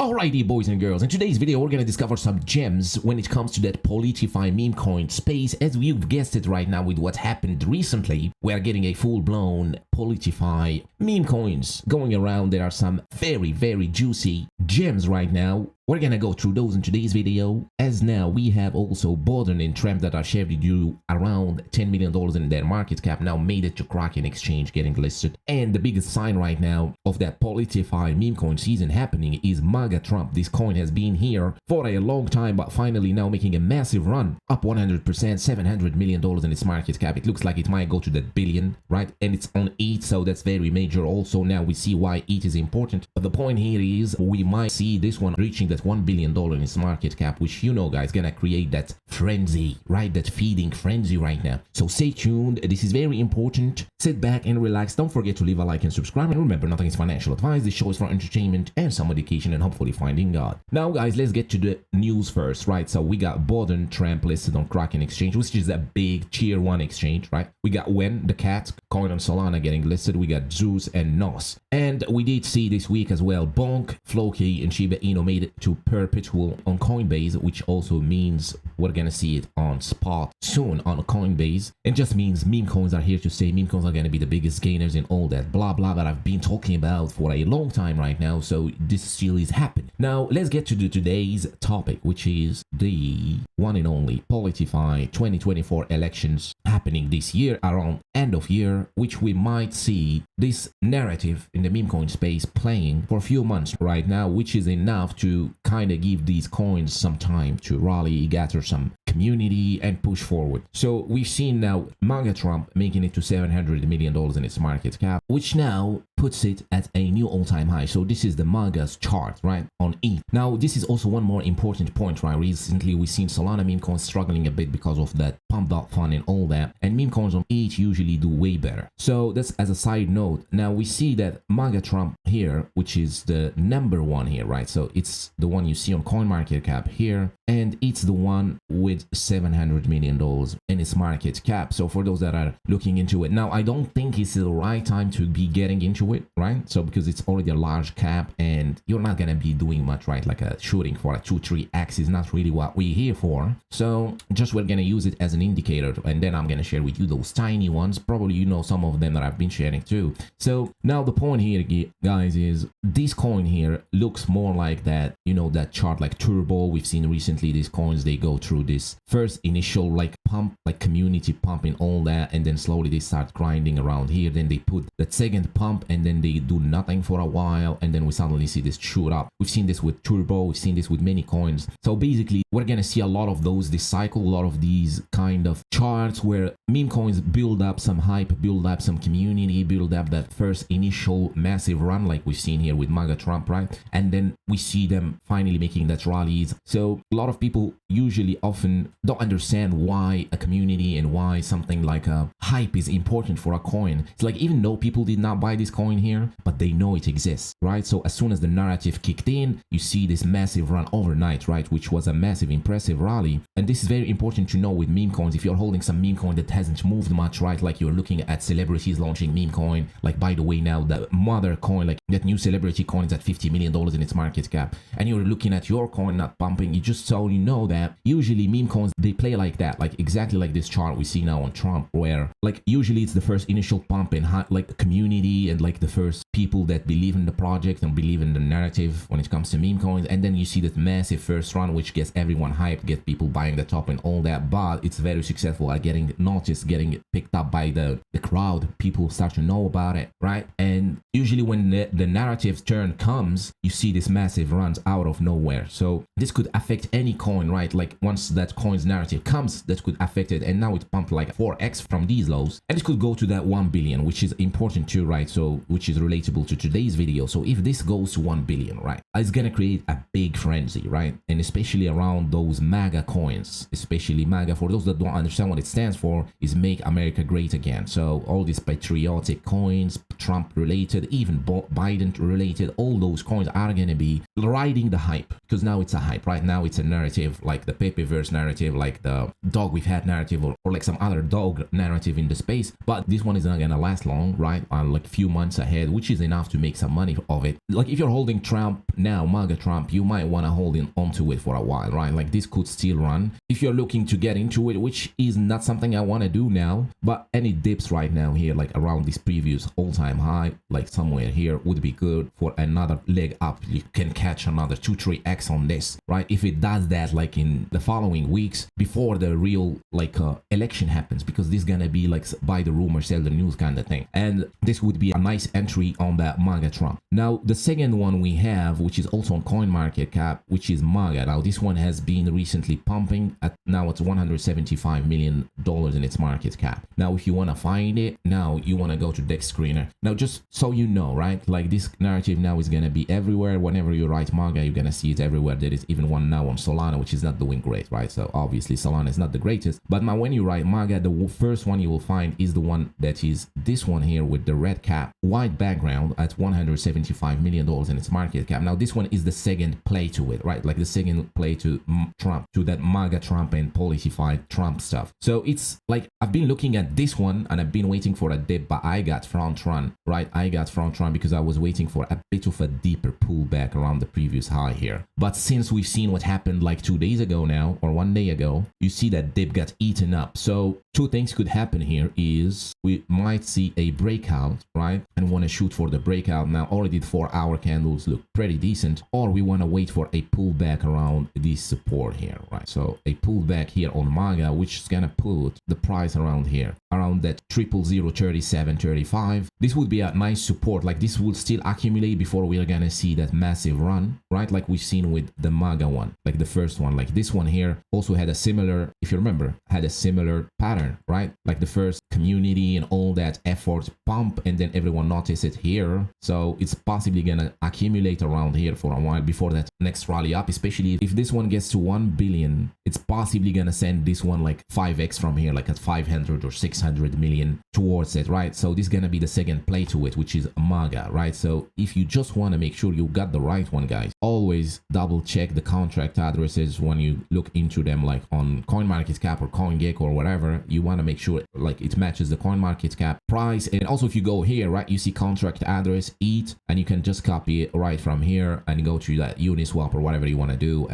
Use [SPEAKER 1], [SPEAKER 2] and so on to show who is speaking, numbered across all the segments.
[SPEAKER 1] Alrighty, boys and girls, in today's video we're gonna discover some gems when it comes to that Politify meme coin space. As you've guessed it right now with what happened recently, we are getting a full-blown Politify meme coins going around. There are some very juicy gems right now. We're gonna go through those in today's video, as now we have also Bordon and Tramp that are shared with you around $10 million in their market cap, now made it to Kraken exchange getting listed. And the biggest sign right now of that Politify meme coin season happening is Maga Trump. This coin has been here for a long time, but finally now making a massive run, up 100%, $700 million in its market cap. It looks like it might go to that billion, right? And it's on ETH, so that's very major also. Now we see why ETH is important, but the point here is we might see this one reaching that $1 billion in its market cap, which, you know, guys, gonna create that frenzy, right? That feeding frenzy right now. So stay tuned. This is very important. Sit back and relax. Don't forget to leave a like and subscribe. And remember, nothing is financial advice. This show is for entertainment and some education and hopefully finding God. Now, guys, let's get to the news first, right? So we got Bordon Tramp listed on Kraken exchange, which is a big tier 1 exchange, right? We got Wen, the cat coin on Solana getting listed. We got Zeus and Nos. And we did see this week as well, BONK, Floki, and Shiba Inu made it to perpetual on Coinbase, which also means we're gonna see it on spot soon on Coinbase. It just means meme coins are here to stay. Meme coins are gonna be the biggest gainers in all that blah blah that I've been talking about for a long time right now. So this still is happening. Now let's get to today's topic, which is the one and only Politify 2024 elections happening this year around end of year, which we might see this narrative in the meme coin space playing for a few months right now, which is enough to kind of give these coins some time to rally, gather some community and push forward. So we've seen now Maga Trump making it to $700 million in its market cap, which now puts it at a new all-time high. So this is the Maga's chart, right, on ETH. Now this is also one more important point, right? Recently we've seen Solana meme coins struggling a bit because of that pumped up fund and all that, and meme coins on ETH usually do way better. So that's as a side note. Now we see that Maga Trump here, which is the number one here, right? So it's the one you see on CoinMarketCap here, and it's the one with $700 million in its market cap. So for those that are looking into it now, I don't think it's the right time to be getting into it, right? So because it's already a large cap and you're not gonna be doing much, right? Like a shooting for a 2-3x is not really what we're here for. So just we're gonna use it as an indicator, and then I'm gonna share with you those tiny ones. Probably you know some of them that I've been sharing too. So now the point here, guys, is this coin here looks more like that, you know, that chart like Turbo. We've seen recently these coins, they go through this first initial like pump, like community pump and all that, and then slowly they start grinding around here. Then they put that second pump and then they do nothing for a while, and then we suddenly see this shoot up. We've seen this with Turbo, we've seen this with many coins. So basically we're gonna see a lot of those this cycle, a lot of these kind of charts where meme coins build up some hype, build up some community, build up that first initial massive run like we've seen here with Maga Trump, right? And then we see them finally making that rallies. So a lot of people usually often don't understand why a community and why something like a hype is important for a coin. It's like, even though people did not buy this coin here, but they know it exists, right? So as soon as the narrative kicked in, you see this massive run overnight, right? Which was a massive impressive rally. And this is very important to know with meme coins. If you're holding some meme coin that hasn't moved much, right? Like you're looking at celebrities launching meme coin, like by the way now the mother coin, like that new celebrity coin is at $50 million in its market cap, and you're looking at your coin not pumping, you just so you know that usually meme coins, they play like that, like exactly like this chart we see now on Trump, where like usually it's the first initial pump and like community and like the first people that believe in the project and believe in the narrative when it comes to meme coins, and then you see that massive first run which gets everyone hyped, get people buying the top and all that, but it's very successful at getting noticed, getting picked up by the crowd. People start to know about it, right? And usually when the narrative turn comes, you see this massive runs out of nowhere. So this could affect any coin, right? Like once that coin's narrative comes, that could affect it, and now it pumped like 4x from these lows, and it could go to that 1 billion, which is important too, right? So which is relatable to today's video. So if this goes to 1 billion, right, it's gonna create a big frenzy, right? And especially around those MAGA coins, especially MAGA, for those that don't understand what it stands for, is Make America Great Again. So all these patriotic coins, Trump related, even Biden related, all those coins are gonna be riding the hype, because now it's a hype, right? Now it's a narrative, like the Pepe verse narrative, like the dog we've had narrative, or like some other dog narrative in the space. But this one is not gonna last long, right? Like few months ahead, which is enough to make some money of it. Like if you're holding Trump now, Maga Trump, you might want to hold onto it for a while, right? Like this could still run if you're looking to get into it, which is not something I want to do now. But any dips right now here, like around this previous all-time high, like somewhere here, would be good for another leg up. You can catch another 2-3x on this, right? If it does that like in the following weeks before the real like election happens, because this is gonna be like buy the rumor, sell the news kind of thing. And this would be a nice entry on that Maga Trump. Now the second one we have, which is also on CoinMarketCap, which is Maga. Now this one has been recently pumping at, now it's $175 million in its market cap. Now if you want to find it, now you want to go to Dex Screener. Now just so you know, right, like this narrative now is going to be everywhere. Whenever you write Maga, you're going to see it everywhere. There is even one now on Solana, which is not doing great, right? So obviously Solana is not the greatest, but now when you write Maga, the first one you will find is the one that is this one here with the red cap, white background at $175 million in its market cap. Now this one is the second play to it, right? Like the second play to Trump, to that Maga Trump and policy-fied Trump stuff. So it's like I've been looking at this one and I've been waiting for a dip, but I got front run, right? I got front run because I was waiting for a bit of a deeper pullback around the previous high here. But since we've seen what happened like 2 days ago now, or 1 day ago, you see that dip got eaten up. So two things could happen here is we might see a breakout, right? And want to shoot for the breakout. Now already the 4-hour candles look pretty decent, or we want to wait for a pullback around this support here, right? So a pullback here on Maga, which is gonna put the price around here, around that 00037.35. This would be a nice support. Like this will still accumulate before we are gonna see that massive run, right? Like we've seen with the Maga one, like the first one. Like this one here also had a similar, if you remember, had a similar pattern, right? Like the first community and all that effort pump, and then everyone noticed it here. So it's possibly gonna accumulate around here for a while before that next rally up, especially if this one gets to 1 billion. It's possibly gonna send this one like 5x from here, like at 500 or 600 million towards it, right? So this is gonna be the second play to it, which is Maga, right? So if you just want to make sure you got the right one, guys, always double check the contract addresses when you look into them, like on CoinMarketCap or CoinGecko or whatever. You want to make sure like it matches the CoinMarketCap price. And also if you go here, right, you see contract address ETH, and you can just copy it right from here and go to that Uniswap or whatever you want to do,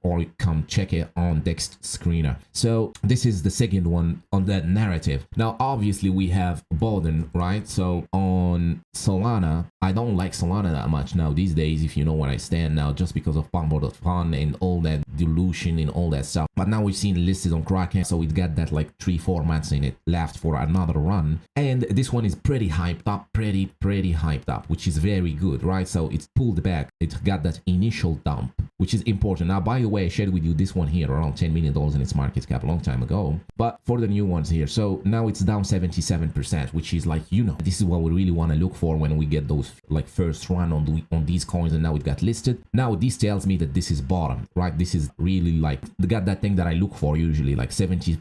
[SPEAKER 1] or you come check it on Dex Screener. So this is the second one on that narrative. Now obviously we have Bordon, right? So on Solana, I don't like Solana that much now these days, if you know where I stand now, just because of Pumbo.fun and all that dilution and all that stuff. But now we've seen listed on Kraken, so it got that like 3-4 months in it left for another run. And this one is pretty hyped up, pretty hyped up, which is very good, right? So it's pulled back, it got that initial dump, which is important. Now, by the way, I shared with you this one here around $10 million in its market cap a long time ago, but for the new ones here, so now it's down 77%, which is like, you know, this is what we really want to look for when we get those like first run on these coins, and now it got listed. Now this tells me that this is bottom, right? This is really like got that thing that I look for usually, like 70%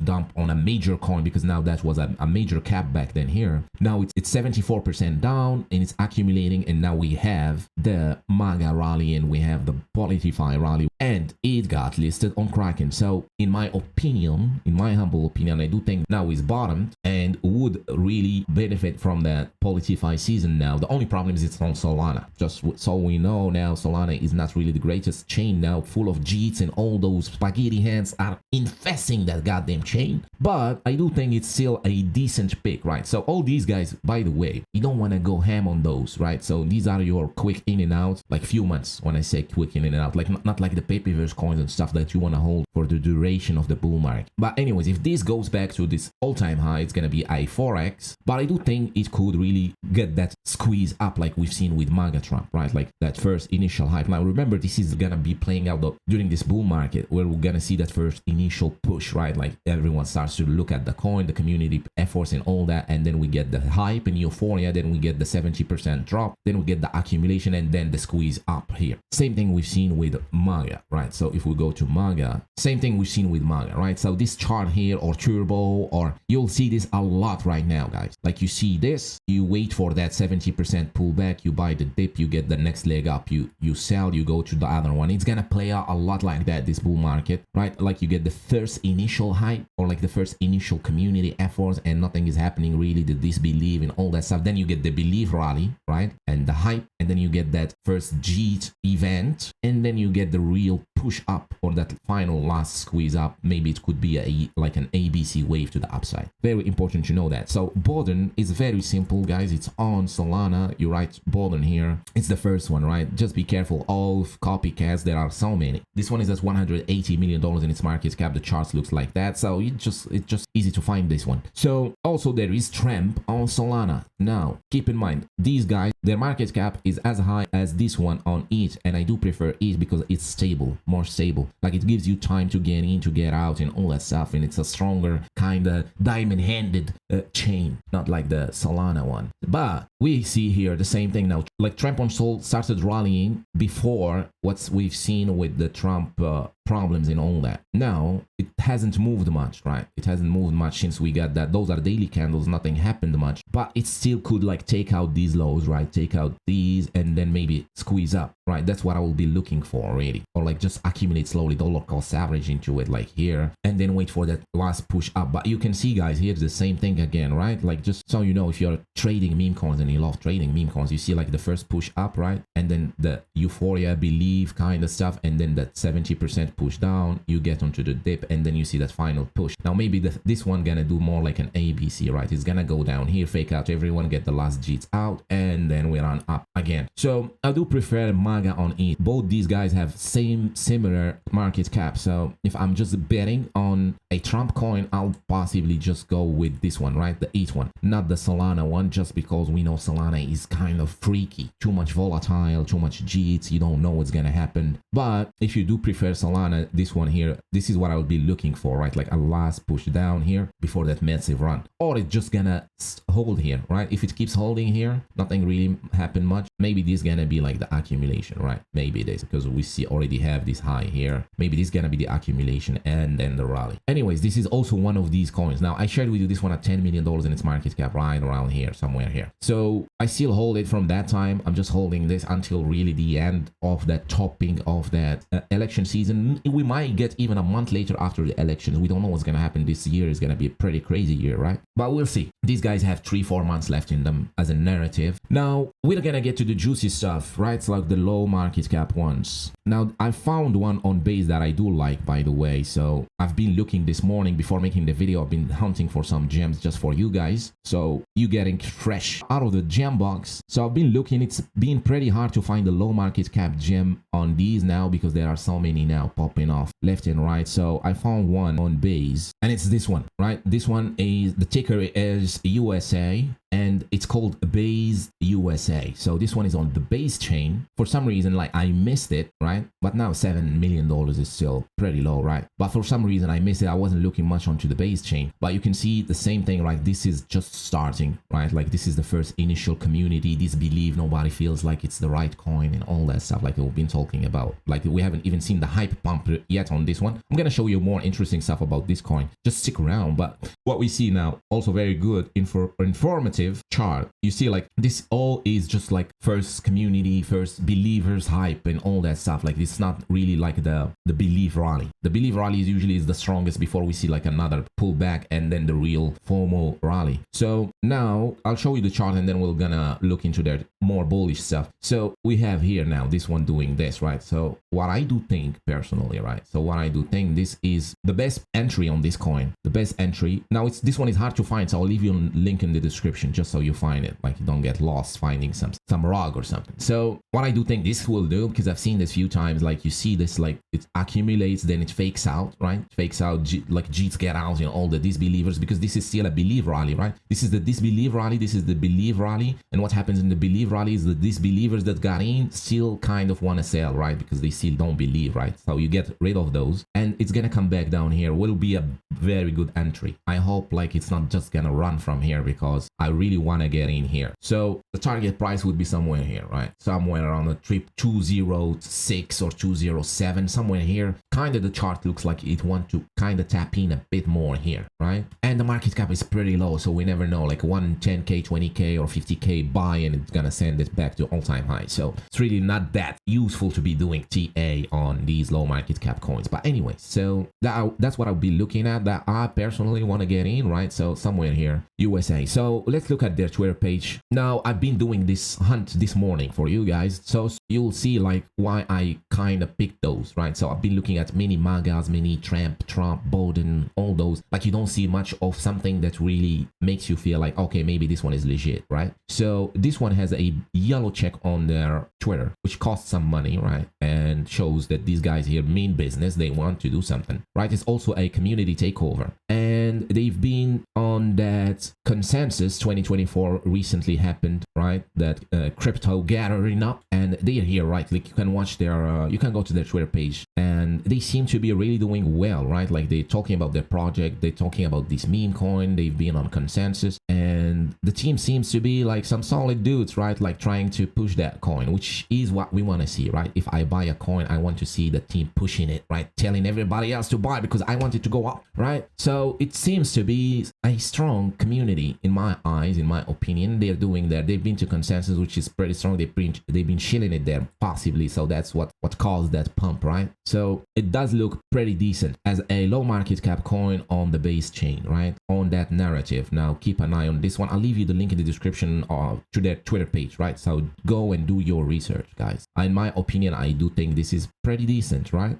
[SPEAKER 1] dump on a major coin, because now that was a major cap back then here. Now it's 74% down and it's accumulating, and now we have the Maga rally and we have the Politify rally, and it got listed on Kraken. So in my opinion, in my humble opinion, I do think now is bottomed and would really benefit from that Politify season now. The only problem is it's on Solana. Just so we know now, Solana is not really the greatest chain now, full of cheats, and all those spaghetti hands are infesting that goddamn chain. But I do think it's still a decent pick, right? So all these guys, by the way, you don't want to go ham on those, right? So these are your quick in and out, like few months. When I say quick in and out, like not like the Pepe verse coins and stuff that you want to hold for the duration of the bull market. But anyways, if this goes back to this all-time high, it's gonna be a 4x. But I do think it could really get that squeeze up like we've seen with Maga Trump, right? Like that first initial hype. Now remember, this is gonna be playing out during this bull market, where we're gonna see that first initial push, right? Like everyone starts to look at the coin, the community efforts and all that, and then we get the hype and euphoria, then we get the 70% drop, then we get the accumulation, and then the squeeze up here. Same thing we've seen with Maga, right? So if we go to Maga, same thing we've seen with Maga, right? So this chart here, or turbo, or you'll see this a lot right now, guys. Like you see this, you wait for that 70% 70% pullback, you buy the dip, you get the next leg up, you sell, you go to the other one. It's gonna play out a lot like that, this bull market, right? Like you get the first initial hype or like the first initial community efforts and nothing is happening really, the disbelief and all that stuff. Then you get the belief rally, right? And the hype, and then you get that first JIT event, and then you get the real push up or that final last squeeze up. Maybe it could be like an ABC wave to the upside. Very important to know that. So Bordon is very simple, guys. It's on Solana. You write Bordon here. It's the first one, right? Just be careful of copycats. There are so many. This one is at $180 million in its market cap. The charts looks like that. So it's just easy to find this one. So also there is Tramp on Solana. Now keep in mind, these guys, their market cap is as high as this one on ETH, and I do prefer ETH because it's stable, more stable. Like it gives you time to get in, to get out and all that stuff, and it's a stronger kind of diamond-handed chain, not like the Solana one. But we see here the same thing now. Like Tramp on Sol started rallying before what we've seen with the Trump problems and all that. Now it hasn't moved much, right? It hasn't moved much since we got that. Those are daily candles, nothing happened much, but it still could like take out these lows, right? Take out these and then maybe squeeze up, right? That's what I will be looking for really, or like just accumulate slowly dollar cost average into it like here, and then wait for that last push up. But you can see, guys, here's the same thing again, right? Like just so you know, if you're trading meme coins and you love trading meme coins, you see like the first push up, right? And then the euphoria, belief kind of stuff, and then that 70% push down, you get onto the dip, and then you see that final push. Now maybe this one gonna do more like an ABC, right? It's gonna go down here, fake out everyone, get the last JITs out, and then we run up again. So I do prefer Maga on ETH. Both these guys have similar market cap. So if I'm just betting on a Trump coin, I'll possibly just go with this one, right? The ETH one, not the Solana one, just because we know Solana is kind of freaky, too much volatile, too much JITs, you don't know what's gonna happen. But if you do prefer Solana, this one here, this is what I would be looking for, right? Like a last push down here before that massive run, or it's just gonna hold here, right? If it keeps holding here, nothing really happened much, maybe this is gonna be like the accumulation, right? Maybe it is, because we already have this high here. Maybe this is gonna be the accumulation and then the rally. Anyways, this is also one of these coins. Now I shared with you this one at $10 million in its market cap, right around here, somewhere here. So I still hold it from that time. I'm just holding this until really the end of that topping of that election season. We might get even a month later after the elections. We don't know what's gonna happen. This year is gonna be a pretty crazy year, right? But we'll see. These guys have 3-4 months left in them as a narrative. Now we're gonna get to the juicy stuff, right? It's like the low market cap ones. Now I found one on base that I do like, by the way. So I've been looking this morning before making the video. I've been hunting for some gems just for you guys, so you getting fresh out of the gem box. So I've been looking. It's been pretty hard to find the low market cap gem on these now because there are so many now popping off left and right. So I found one on base, and it's this one, right? This one is, the ticker is USA, and it's called Base USA. So this one is on the base chain. For some reason, like I missed it, right? But now $7 million is still pretty low, right? But for some reason I missed it. I wasn't looking much onto the base chain, but you can see the same thing, right? This is just starting, right? Like this is the first initial community, disbelief, nobody feels like it's the right coin and all that stuff like we've been talking about. Like we haven't even seen the hype pump yet on this one. I'm gonna show you more interesting stuff about this coin. Just stick around. But what we see now, also very good informative chart. You see like this all is just like first community, first believers hype and all that stuff. Like it's not really like the belief rally. The belief rally is usually the strongest before we see like another pullback and then the real FOMO rally. So now I'll show you the chart and then we're gonna look into their more bullish stuff. So we have here now this one doing this, right? So what I do think personally, right? So what I do think, this is the best entry on this coin, the best entry. Now this one is hard to find, so I'll leave you a link in the description just so you find it, like you don't get lost finding some rug or something. So what I do think this will do, because I've seen this few times, like you see this, like it accumulates, then it fakes out, right? Fakes out, like JITs get out, you know, all the disbelievers, because this is still a belief rally, right? This is the disbelief rally, this is the belief rally, and what happens in the belief rally is the disbelievers that got in still kind of want to sell, right? Because they still don't believe, right? So you get rid of those and it's gonna come back down here. Will be a very good entry. I hope like it's not just gonna run from here, because I really want to get in here. So the target price would be somewhere here, right? Somewhere around the 206 or 207, somewhere here. kind of the chart looks like it want to kind of tap in a bit more here, right? And the market cap is pretty low, so we never know, like 10k, 20k or 50k buy and it's gonna send it back to all-time high. So it's really not that useful to be doing TA on these low market cap coins. But anyway, so that's what I'll be looking at, that I personally want to get in, right? So somewhere here, USA. So let's look at their Twitter page. Now I've been doing this hunt this morning for you guys, so you'll see like why I kind of picked those, right? So I've been looking at many Magas, many Trump, Bordon, all those. Like you don't see much of something that really makes you feel like, okay, maybe this one is legit, right? So this one has a yellow check on their Twitter, which costs some money, right? And shows that these guys here mean business, they want to do something, right? It's also a community takeover, and they've been on that consensus 2024 recently happened, right? That crypto gathering up, and they're here, right? Like you can watch their you can go to their Twitter page, and they seem to be really doing well, right? Like they're talking about their project, they're talking about this meme coin, they've been on consensus, and the team seems to be like some solid dudes, right? Like trying to push that coin, which is what we want to see, right? If I buy a coin, I want to see the team pushing it, right? Telling everybody else to buy because I want it to go up, right? So it seems to be a strong community in my eyes, in my opinion. They're doing that. They've been to consensus, which is pretty strong. They've been shilling it there possibly, so that's what caused that pump, right? So it does look pretty decent as a low market cap coin on the base chain, right? On that narrative. Now keep an eye on this one. I'll leave you the link in the description to their Twitter page, right? So go and do your research, guys. In my opinion, I do think this is pretty decent, right?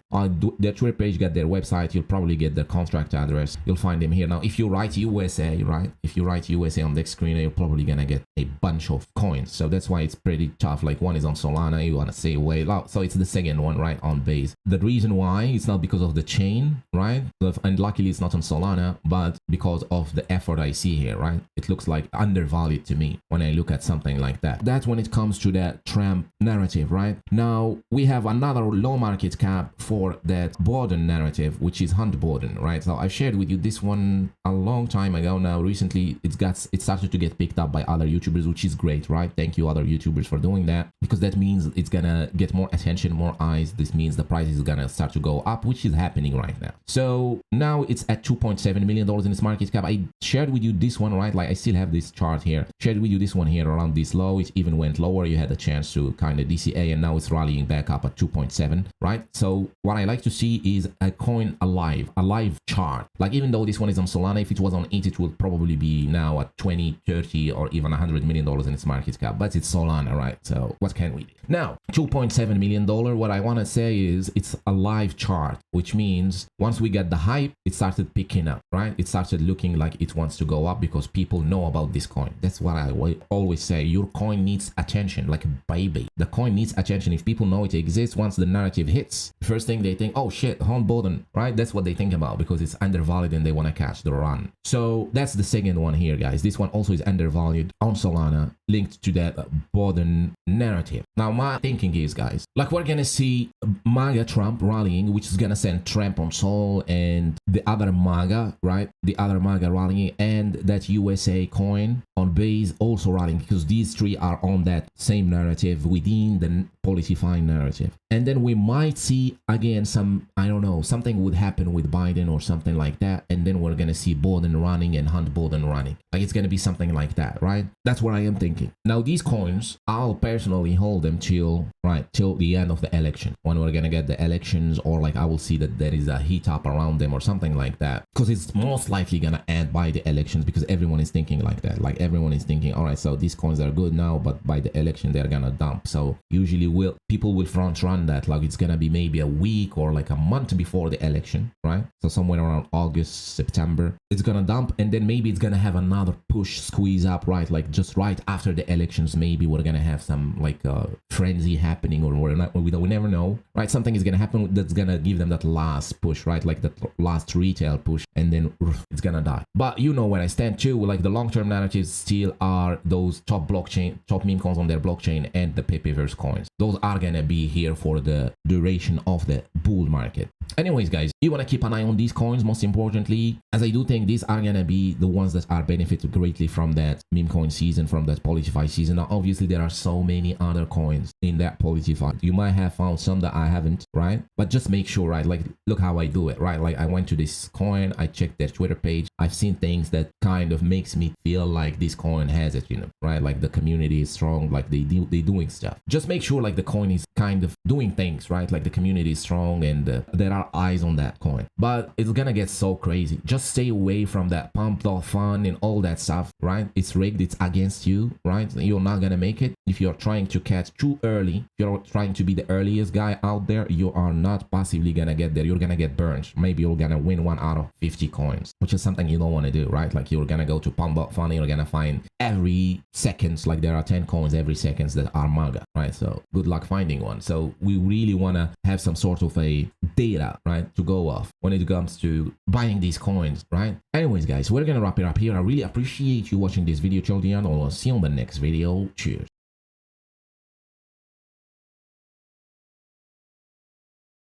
[SPEAKER 1] Their Twitter page got their website. You'll probably get their contract address. You'll find them here. Now if you write USA, right? If you write USA on the screen, you're probably gonna get a bunch of coins. So that's why it's pretty tough. Like one is on Solana, you want to say wait, so it's the second one, right, on base. The reason why it's not because of the chain, right? And luckily it's not on Solana, but because of the effort I see here, right? It looks like undervalued to me when I look at something like that. That's when it comes to that Trump narrative, right? Now we have another low market cap for that Bordon narrative, which is Hunt Bordon, right? So I've shared with you this one a long time ago. Now recently it started to get picked up by other YouTubers, which is great, right? Thank you other YouTubers for doing that, because that means it's gonna get more attention, more eyes. This means the price is gonna start to go up, which is happening right now. So now it's at $2.7 million in its market cap. I shared with you this one, right? Like I still have this chart here. Shared with you this one here around this low. It even went lower. You had a chance to kind of DCA, and now it's rallying back up at 2.7, right? So what I like to see is a coin alive, a live chart. Like even though this one is on Solana, if it was on it, it would probably be now at 20, 30, or even $100 million in its market cap. But it's Solana, right? So what can we do? Now, $2.7 million, what I want to say is it's a live chart, which means once we get the hype, it started picking up, right? It started looking like it wants to go up because people know about this coin. That's what I always say. Your coin needs attention, like Bybit. The coin needs attention. If people know it exists, once the narrative hits, the first thing they think, oh shit, Hunt Bordon, right? That's what they think about because it's undervalued and they want to catch the run. So that's the second one here, guys. This one also is undervalued on Solana, linked to that Bordon narrative. Now, my thinking is, guys, like we're gonna see Maga Trump rallying, which is gonna send Trump on Sol, and the other Maga, right? The other Maga rallying, and that USA coin on base also rallying, because these three are on that same narrative within the policy-fine narrative. And then we might see again some, I don't know, something would happen with Biden or something like that, and then we're gonna see Bordon running and Hunt Bordon running. Like it's gonna be something like that, right? That's what I am thinking. Now these coins, I'll personally hold them till the end of the election, when we're gonna get the elections, or like I will see that there is a heat up around them or something like that, because it's most likely gonna end by the elections, because everyone is thinking like that. Like everyone is thinking, all right, so these coins are good now, but by the election they're gonna dump. So usually people will front run that, like it's gonna be maybe a week or like a month before the election, right? So somewhere around August, September, it's gonna dump, and then maybe it's gonna have another push squeeze up, right? Like just right after the elections, maybe we're gonna have some like frenzy happening, or we never know, right? Something is gonna happen that's gonna give them that last push, right? Like that last retail push, and then it's gonna die. But you know where I stand too. Like the long-term narratives still are those top meme coins on their blockchain, and the Pepe verse coins. Those are gonna be here for the duration of the bull market. Anyways, guys, you want to keep an eye on these coins, most importantly, as I do think these are going to be the ones that are benefited greatly from that meme coin season, from that Politify season. Now, obviously, there are so many other coins in that Politify. You might have found some that I haven't, right? But just make sure, right? Like, look how I do it, right? Like, I went to this coin, I checked their Twitter page. I've seen things that kind of makes me feel like this coin has it, you know, right? Like the community is strong, like they doing stuff. Just make sure like the coin is kind of doing things, right? Like the community is strong and there are eyes on that coin. But it's gonna get so crazy. Just stay away from that pumped up fun and all that stuff, right? It's rigged, it's against you, right? You're not gonna make it. If you're trying to catch too early, if you're trying to be the earliest guy out there, you are not possibly gonna get there. You're gonna get burned. Maybe you're gonna win 1 out of 50 coins, which is something you don't want to do, right? Like you're gonna go to pump up fun, you're gonna find every seconds, like there are 10 coins every seconds that are Maga, right? So good luck finding one. So we really want to have some sort of a data, right, to go off when it comes to buying these coins, right? Anyways, guys, we're gonna wrap it up here. I really appreciate you watching this video till the end. I'll see you on the next video. Cheers.